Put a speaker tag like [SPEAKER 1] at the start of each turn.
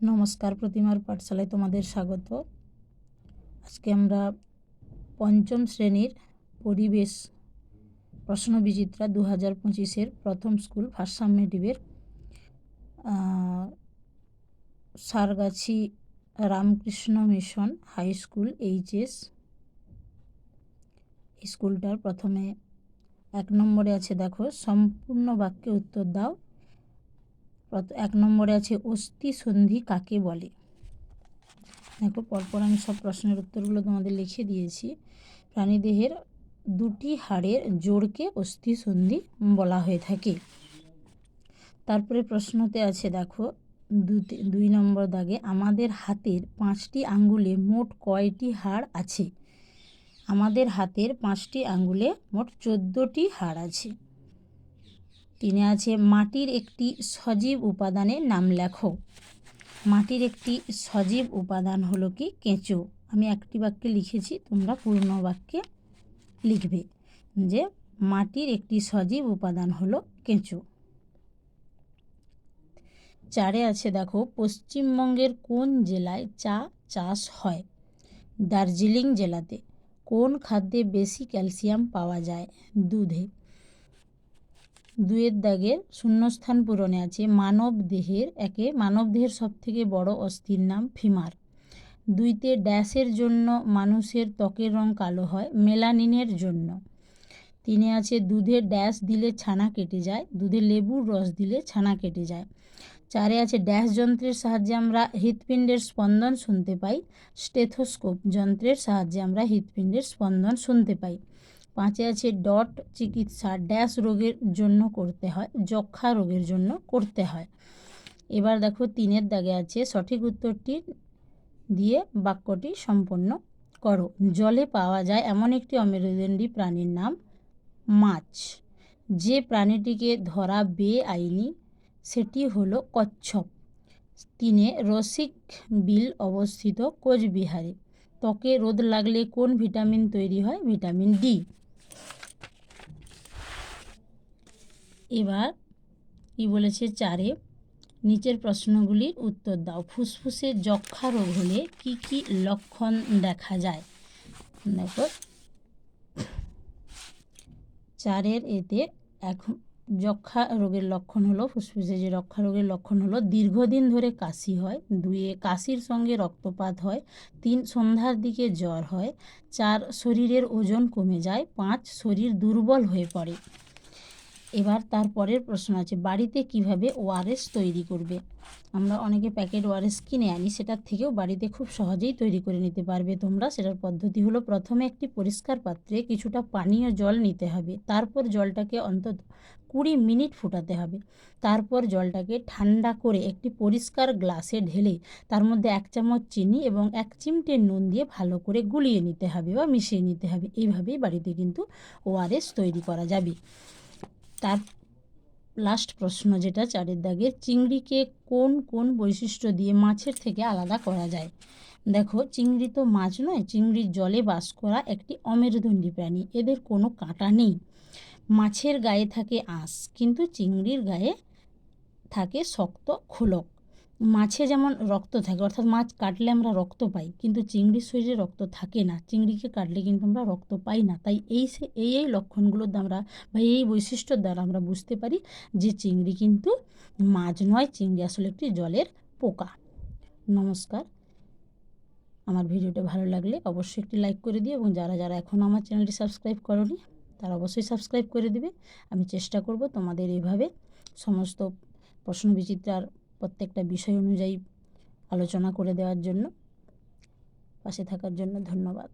[SPEAKER 1] নমস্কার, প্রতিমার পাঠশালায় তোমাদের স্বাগত। আজকে আমরা পঞ্চম শ্রেণীর পরিবেশ প্রশ্নবিচিত্রা 2025-এর প্রথম স্কুল ফার্স্ট সাবমেটিভের Sargachhi Ramakrishna mission high school HS স্কুলটার প্রথমে 1 নম্বরে আছে, দেখো সম্পূর্ণ বাক্যে উত্তর দাও। 1 নম্বরে আছে অস্থি সন্ধি কাকে বলে। দেখো পরপর আমি সব প্রশ্নের উত্তরগুলো তোমাদের লিখে দিয়েছি। প্রাণীদেহের 2টি হাড়ের জোড়কে অস্থি সন্ধি বলা হয়ে থাকে। তারপরে প্রশ্নতে আছে, দেখো 2 নম্বর দাগে আমাদের হাতের 5টি আঙ্গুলে মোট কয়টি হাড় আছে। আমাদের হাতের 5টি আঙ্গুলে মোট 14টি হাড় আছে। 3 আছে মাটির একটি সজীব উপাদানের নাম লেখো। মাটির একটি সজীব উপাদান হলো কি কেঁচো। আমি একটি বাক্যে লিখেছি, তোমরা পূর্ণ বাক্যে লিখবে যে মাটির একটি সজীব উপাদান হলো কেঁচো। 4 আছে, দেখো পশ্চিমবঙ্গের কোন জেলায় চা চাষ হয়। দার্জিলিং জেলাতে। কোন খাদ্যে বেশি ক্যালসিয়াম পাওয়া যায়। দুধে। 2 দাগের শূন্যস্থান পূরণে আছে মানব দেহের সবথেকে বড় অস্থির নাম ফিমার। 2 ড্যাশের জন্য মানুষের ত্বকের রং কালো হয়। মেলানিনের জন্য। 3 আছে দুধে ড্যাশ দিলে ছানা কেটে যায়। দুধে লেবুর রস দিলে ছানা কেটে যায়। 4 আছে ড্যাশ যন্ত্রের সাহায্যে আমরা হৃৎপিণ্ডের স্পন্দন শুনতে পাই। স্টেথোস্কোপ যন্ত্রের সাহায্যে আমরা হৃৎপিণ্ডের স্পন্দন শুনতে পাই। 5 আছে ডট চিকিৎসা ড্যাশ রোগের জন্য করতে হয়। যক্ষা রোগের জন্য করতে হয়। এবার দেখো 3 দাগে আছে সঠিক উত্তরটি দিয়ে বাক্যটি সম্পন্ন করো। জলে পাওয়া যায় এমন একটি অমেরুদণ্ডী প্রাণীর নাম মাছ। যে প্রাণীটিকে ধরা বেআইনি সেটি হলো কচ্ছপ। 3 রসিক বিল অবস্থিত কোচবিহারে। ত্বকে রোদ লাগলে কোন ভিটামিন তৈরি হয়। Vitamin D. এবার কি বলেছে 4 নিচের প্রশ্নগুলির উত্তর দাও। ফুসফুসে যক্ষা রোগ হলে কি কি লক্ষণ দেখা যায়। দেখো 4 এতে এখন যক্ষা রোগের লক্ষণ হলো, ফুসফুসে যে যক্ষা রোগের লক্ষণ হলো দীর্ঘদিন ধরে কাশি হয়। 2 কাশির সঙ্গে রক্তপাত হয়। 3 সন্ধ্যার দিকে জ্বর হয়। 4 শরীরের ওজন কমে যায়। 5 শরীর দুর্বল হয়ে পড়ে। এবার তারপরের প্রশ্ন আছে বাড়িতে কিভাবে ওআরএস তৈরি করবে। আমরা অনেকে প্যাকেট ওআরএস কিনে আনি, সেটার থেকেও বাড়িতে খুব সহজেই তৈরি করে নিতে পারবে তোমরা। সেটার পদ্ধতি হলো প্রথমে একটি পরিষ্কার পাত্রে কিছুটা পানীয় জল নিতে হবে। তারপর জলটাকে অন্তত 20 মিনিট ফুটাতে হবে। তারপর জলটাকে ঠান্ডা করে একটি পরিষ্কার গ্লাসে ঢেলে তার মধ্যে 1 চামচ চিনি এবং 1 চিমটে নুন দিয়ে ভালো করে গুলিয়ে নিতে হবে বা মিশিয়ে নিতে হবে। এইভাবেই বাড়িতে কিন্তু ওআরএস তৈরি করা যাবে। তার লাস্ট প্রশ্ন যেটা 4 দাগের চিংড়িকে কোন কোন বৈশিষ্ট্য দিয়ে মাছের থেকে আলাদা করা যায়। দেখো চিংড়ি তো মাছ নয়, চিংড়ির জলে বাস করা একটি অমেরুদণ্ডী প্রাণী। এদের কোনো কাঁটা নেই। মাছের গায়ে থাকে আঁশ, কিন্তু চিংড়ির গায়ে থাকে শক্ত খোলক। মাছে যেমন রক্ত থাকে, অর্থাৎ মাছ কাটলে আমরা রক্ত পাই, কিন্তু চিংড়ির শরীরে রক্ত থাকে না। চিংড়িকে কাটলে কিন্তু আমরা রক্ত পাই না। তাই এই লক্ষণগুলোর দ্বারা বা এই বৈশিষ্ট্যর দ্বারা আমরা বুঝতে পারি যে চিংড়ি কিন্তু মাছ নয়, চিংড়ি আসলে একটি জলের পোকা। নমস্কার। আমার ভিডিওটা ভালো লাগলে অবশ্যই একটি লাইক করে দিও এবং যারা যারা এখনও আমার চ্যানেলটি সাবস্ক্রাইব করোনি তারা অবশ্যই সাবস্ক্রাইব করে দিবে। আমি চেষ্টা করব তোমাদের এইভাবে সমস্ত প্রশ্নবিচিত্রার প্রত্যেকটা বিষয় অনুযায়ী আলোচনা করে দেওয়ার জন্য। পাশে থাকার জন্য ধন্যবাদ।